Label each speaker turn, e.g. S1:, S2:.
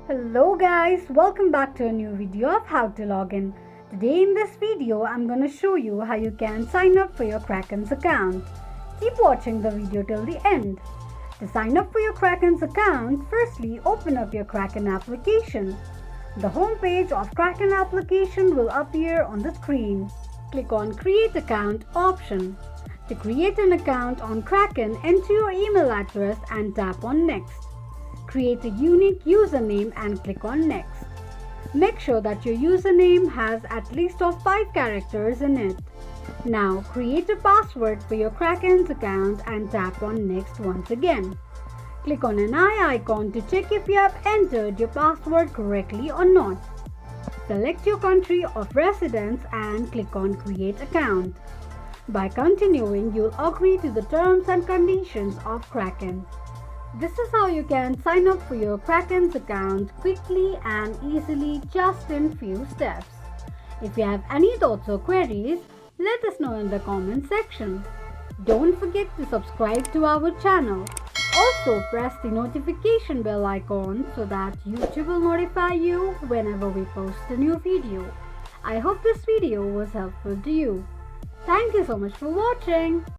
S1: Hello guys, welcome back to a new video of how to log in. Today in this video, I'm going to show you how you can sign up for your Kraken's account. Keep watching the video till the end. To sign up for your Kraken's account, firstly open up your Kraken application. The home page of Kraken application will appear on the screen. Click on Create Account option. To create an account on Kraken, enter your email address and tap on Next. Create a unique username and click on Next. Make sure that your username has at least 5 characters in it. Now create a password for your Kraken's account and tap on Next once again. Click on an eye icon to check if you have entered your password correctly or not. Select your country of residence and click on Create Account. By continuing, you'll agree to the terms and conditions of Kraken. This is how you can sign up for your Kraken's account quickly and easily just in few steps. If you have any thoughts or queries, let us know in the comment section. Don't forget to subscribe to our channel. Also press the notification bell icon so that YouTube will notify you whenever we post a new video. I hope this video was helpful to you. Thank you so much for watching.